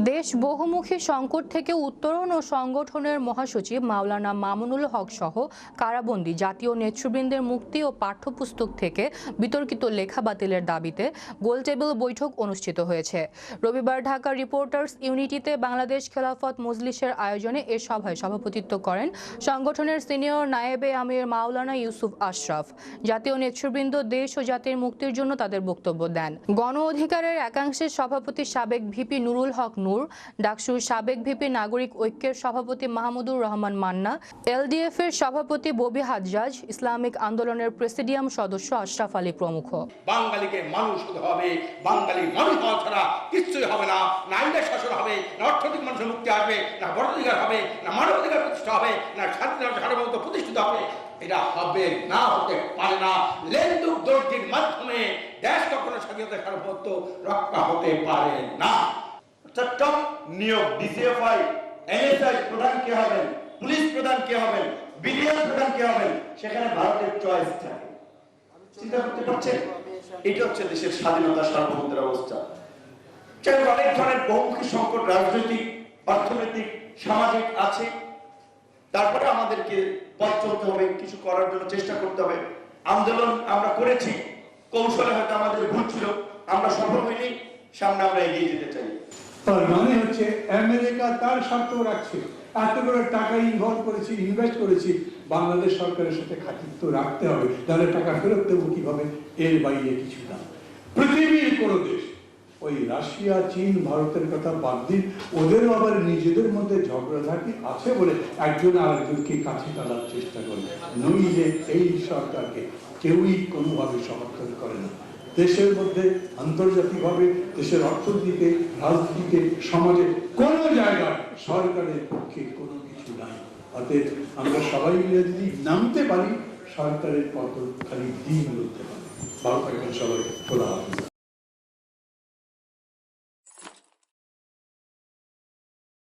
দেশ বহুমুখী সংকট থেকে উত্তরণ ও সংগঠনের মহাসচিব মাওলানা মামুনুল হক সহ কারাবন্দী জাতীয় নেতৃবৃন্দের মুক্তি ও পাঠ্যপুস্তক থেকে বিতর্কিত লেখা বাতিলের দাবিতে গোলটেবিল বৈঠক অনুষ্ঠিত হয়েছে। রবিবার ঢাকা রিপোর্টার্স ইউনিটিতে বাংলাদেশ খেলাফত মজলিসের আয়োজনে এ সভায় সভাপতিত্ব করেন সংগঠনের সিনিয়র নায়েবে আমির মাওলানা ইউসুফ আশরাফ। জাতীয় নেতৃবৃন্দ দেশ ও জাতির মুক্তির জন্য তাদের বক্তব্য দেন। গণ অধিকারের একাংশের সভাপতি সাবেক ভিপি নুরুল হক নূর, ডাকসুর সাবেক ভিপি নাগরিক ঐক্যের সভাপতি মাহমুদুর রহমান মান্না, এলডিএফ এর সভাপতি ববি হাজ্জাজ, ইসলামিক আন্দোলনের প্রেসিডিয়াম সদস্য আশরাফ আলী প্রমুখ। বাঙালিকে মানুষ হতে হবে, বাঙালি মানুষ হওয়া ছাড়া কিছুই হবে না। না আইনের শাসন হবে, না অর্থনৈতিক মানুষের মুক্তি আসবে, না ভোটাধিকার হবে, না মানবাধিকার প্রতিষ্ঠা হবে, না স্বাধীনতা সার্বভৌমত্ব প্রতিষ্ঠিত হবে। এটা হবে না, হতে পারে না। লেনদুক দর্জির মাধ্যমে দেশ কখনো স্বাধীনতা সার্বভৌমত্ব রক্ষা হতে পারে না। চট্টগ্রাম নিয়োগ ডিসিএফআই এনএসআই প্রধান কে হবেন, পুলিশ প্রধান কে হবেন, বিডিআর প্রধান কে হবেন, সেখানে ভারতের চয়েস থাকে। চিন্তা করতে পারছেন? এটা হচ্ছে দেশের স্বাধীনতা সার্বভৌমত্বের অবস্থা। যাই হোক, অনেক ধরনের বহুমুখী সংকট রাজনৈতিক, অর্থনৈতিক, সামাজিক আছে। তারপরে আমাদেরকে পথ চলতে হবে, কিছু করার জন্য চেষ্টা করতে হবে। আন্দোলন আমরা করেছি, কৌশলে হয়তো আমাদের ভুল ছিল, আমরা সফল হইনি, সামনে আমরা এগিয়ে যেতে চাই। তার মানে হচ্ছে আমেরিকা তার স্বার্থ রাখছে, এত করে টাকা ইনভেস্ট করেছি, বাংলাদেশ সরকারের সাথে খাতিত্ব রাখতে হবে, তাহলে টাকা ফেরত দেবো কিভাবে? এর বাইরে কিছু না। পৃথিবীর কোন দেশ, ওই রাশিয়া, চীন, ভারতের কথা বাদ দিন, ওদেরও আবার নিজেদের মধ্যে ঝগড়াঝাটি আছে বলে একজন আরেকজনকে কাছে টানার চেষ্টা করে, নইলে এই সরকারকে কেউই কোনোভাবে সমর্থন করে না। দেশের মধ্যে, আন্তর্জাতিকভাবে, দেশের অর্থনীতিতে, রাজনীতিতে, সমাজে কোনো জায়গায় সরকারের পক্ষে কোনো কিছু নাই। অতএব আমরা সবাই মিলে যদি নামতে পারি, সরকারের পতন খালি দিন বলতে পারি। ভালো থাকবেন সবাই। খোলা হাফেজ।